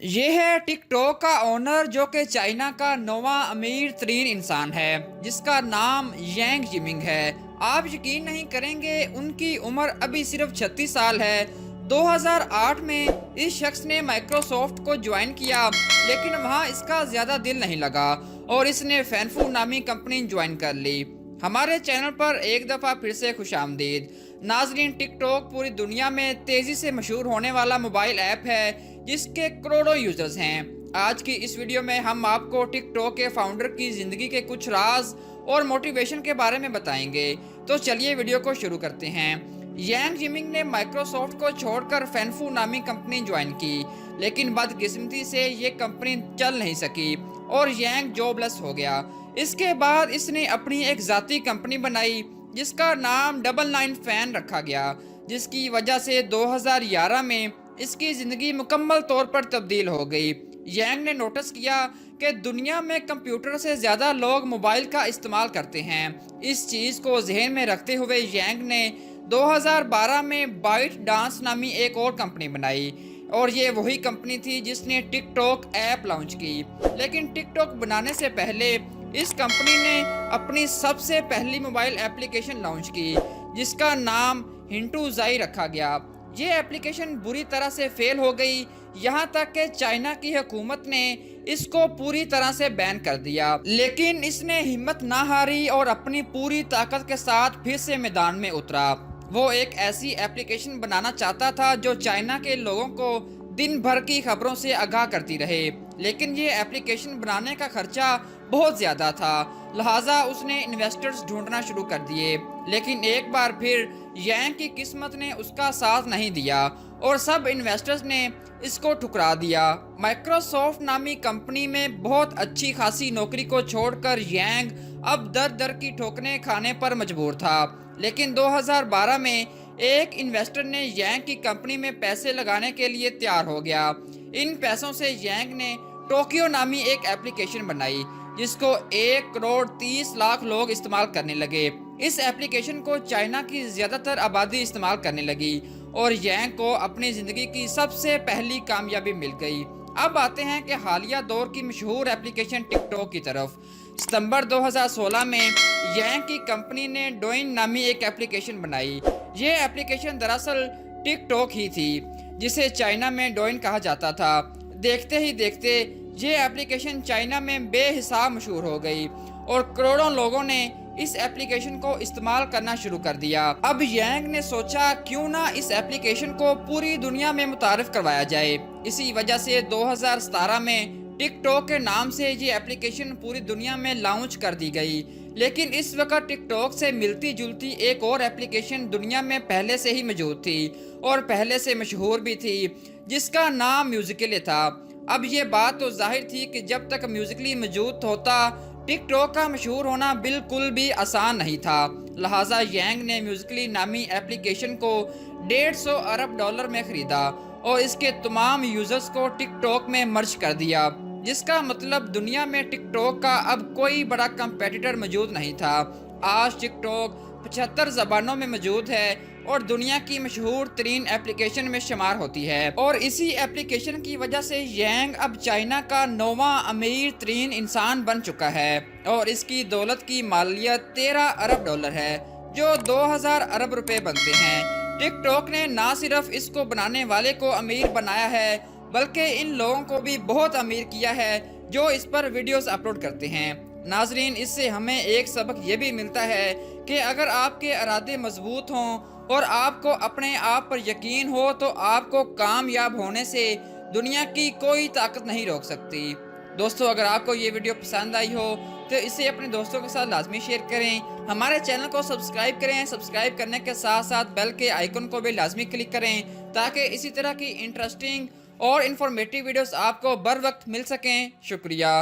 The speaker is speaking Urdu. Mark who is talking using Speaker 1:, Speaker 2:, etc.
Speaker 1: یہ ہے ٹک ٹاک کا اونر جو کہ چائنا کا نواں امیر ترین انسان ہے جس کا نام ینگ جمنگ ہے۔ آپ یقین نہیں کریں گے ان کی عمر ابھی صرف 36 سال ہے۔ 2008 میں اس شخص نے مائکروسافٹ کو جوائن کیا لیکن وہاں اس کا زیادہ دل نہیں لگا اور اس نے فینفو نامی کمپنی جوائن کر لی۔ ہمارے چینل پر ایک دفعہ پھر سے خوش آمدید ناظرین۔ ٹک ٹاک پوری دنیا میں تیزی سے مشہور ہونے والا موبائل ایپ ہے جس کے کروڑوں یوزرز ہیں۔ آج کی اس ویڈیو میں ہم آپ کو ٹک ٹاک کے فاؤنڈر کی زندگی کے کچھ راز اور موٹیویشن کے بارے میں بتائیں گے۔ تو چلیے ویڈیو کو شروع کرتے ہیں۔ ینگ جمنگ نے مائکروسافٹ کو چھوڑ کر فینفو نامی کمپنی جوائن کی لیکن بدقسمتی سے یہ کمپنی چل نہیں سکی اور ینگ جاب لیس ہو گیا۔ اس کے بعد اس نے اپنی ایک ذاتی کمپنی بنائی جس کا نام 99 فین رکھا گیا، جس کی وجہ سے 2011 میں اس کی زندگی مکمل طور پر تبدیل ہو گئی۔ ینگ نے نوٹس کیا کہ دنیا میں کمپیوٹر سے زیادہ لوگ موبائل کا استعمال کرتے ہیں۔ اس چیز کو ذہن میں رکھتے ہوئے ینگ نے 2012 میں بائٹ ڈانس نامی ایک اور کمپنی بنائی اور یہ وہی کمپنی تھی جس نے ٹک ٹاک ایپ لانچ کی۔ لیکن ٹک ٹاک بنانے سے پہلے اس کمپنی نے اپنی سب سے پہلی موبائل ایپلیکیشن لانچ کی جس کا نام ہنٹو زائی رکھا گیا۔ یہ ایپلیکیشن بری طرح سے فیل ہو گئی، یہاں تک کہ چائنا کی حکومت نے اس کو پوری طرح سے بین کر دیا۔ لیکن اس نے ہمت نہ ہاری اور اپنی پوری طاقت کے ساتھ پھر سے میدان میں اترا۔ وہ ایک ایسی ایپلیکیشن بنانا چاہتا تھا جو چائنا کے لوگوں کو دن بھر کی خبروں سے آگاہ کرتی رہے، لیکن یہ ایپلیکیشن بنانے کا خرچہ بہت زیادہ تھا، لہٰذا اس نے انویسٹرز ڈھونڈنا شروع کر دیے۔ لیکن ایک بار پھر ینگ کی قسمت نے اس کا ساتھ نہیں دیا اور سب انویسٹرز نے اس کو ٹھکرا دیا۔ مائکروسافٹ نامی کمپنی میں بہت اچھی خاصی نوکری کو چھوڑ کر ینگ اب در در کی ٹھوکریں کھانے پر مجبور تھا۔ لیکن 2012 میں ایک انویسٹر نے ینگ کی کمپنی میں پیسے لگانے کے لیے تیار ہو گیا۔ ان پیسوں سے ینگ نے ٹوکیو نامی ایک ایپلیکیشن بنائی جس کو 1,30,00,000 لوگ استعمال کرنے لگے۔ اس ایپلیکیشن کو چائنا کی زیادہ تر آبادی استعمال کرنے لگی اور ینگ کو اپنی زندگی کی سب سے پہلی کامیابی مل گئی۔ اب آتے ہیں کہ حالیہ دور کی مشہور ایپلیکیشن ٹک ٹاک کی طرف۔ ستمبر 2016 میں ینگ کی کمپنی نے ڈوئن نامی ایک ایپلیکیشن بنائی۔ یہ ایپلیکیشن دراصل ٹک ٹاک ہی تھی جسے چائنا میں ڈوئن کہا جاتا تھا۔ دیکھتے ہی دیکھتے یہ ایپلیکیشن چائنا میں بے حساب مشہور ہو گئی اور کروڑوں لوگوں نے اس ایپلیکیشن کو استعمال کرنا شروع کر دیا۔ اب ینگ نے سوچا کیوں نہ اس ایپلیکیشن کو پوری دنیا میں متعارف کروایا جائے۔ اسی وجہ سے 2017 میں ٹک ٹاک کے نام سے یہ ایپلیکیشن پوری دنیا میں لانچ کر دی گئی۔ لیکن اس وقت ٹک ٹاک سے ملتی جلتی ایک اور ایپلیکیشن دنیا میں پہلے سے ہی موجود تھی اور پہلے سے مشہور بھی تھی جس کا نام میوزیکلی تھا۔ اب یہ بات تو ظاہر تھی کہ جب تک میوزیکلی موجود ہوتا ٹک ٹاک کا مشہور ہونا بالکل بھی آسان نہیں تھا، لہٰذا ینگ نے میوزیکلی نامی ایپلیکیشن کو $150 ارب میں خریدا اور اس کے تمام یوزرز کو ٹک ٹاک میں مرج کر دیا، جس کا مطلب دنیا میں ٹک ٹاک کا اب کوئی بڑا کمپیٹیٹر موجود نہیں تھا۔ آج ٹک ٹاک 75 زبانوں میں موجود ہے اور دنیا کی مشہور ترین ایپلیکیشن میں شمار ہوتی ہے، اور اسی ایپلیکیشن کی وجہ سے ینگ اب چائنا کا نواں امیر ترین انسان بن چکا ہے اور اس کی دولت کی مالیت $13 ارب ہے جو 2000 ارب روپے بنتے ہیں۔ ٹک ٹاک نے نہ صرف اس کو بنانے والے کو امیر بنایا ہے بلکہ ان لوگوں کو بھی بہت امیر کیا ہے جو اس پر ویڈیوز اپلوڈ کرتے ہیں۔ ناظرین، اس سے ہمیں ایک سبق یہ بھی ملتا ہے کہ اگر آپ کے ارادے مضبوط ہوں اور آپ کو اپنے آپ پر یقین ہو تو آپ کو کامیاب ہونے سے دنیا کی کوئی طاقت نہیں روک سکتی۔ دوستو، اگر آپ کو یہ ویڈیو پسند آئی ہو تو اسے اپنے دوستوں کے ساتھ لازمی شیئر کریں۔ ہمارے چینل کو سبسکرائب کریں۔ سبسکرائب کرنے کے ساتھ ساتھ بیل کے آئیکن کو بھی لازمی کلک کریں تاکہ اسی طرح کی انٹرسٹنگ اور انفارمیٹیو ویڈیوز آپ کو بر وقت مل سکیں۔ شکریہ۔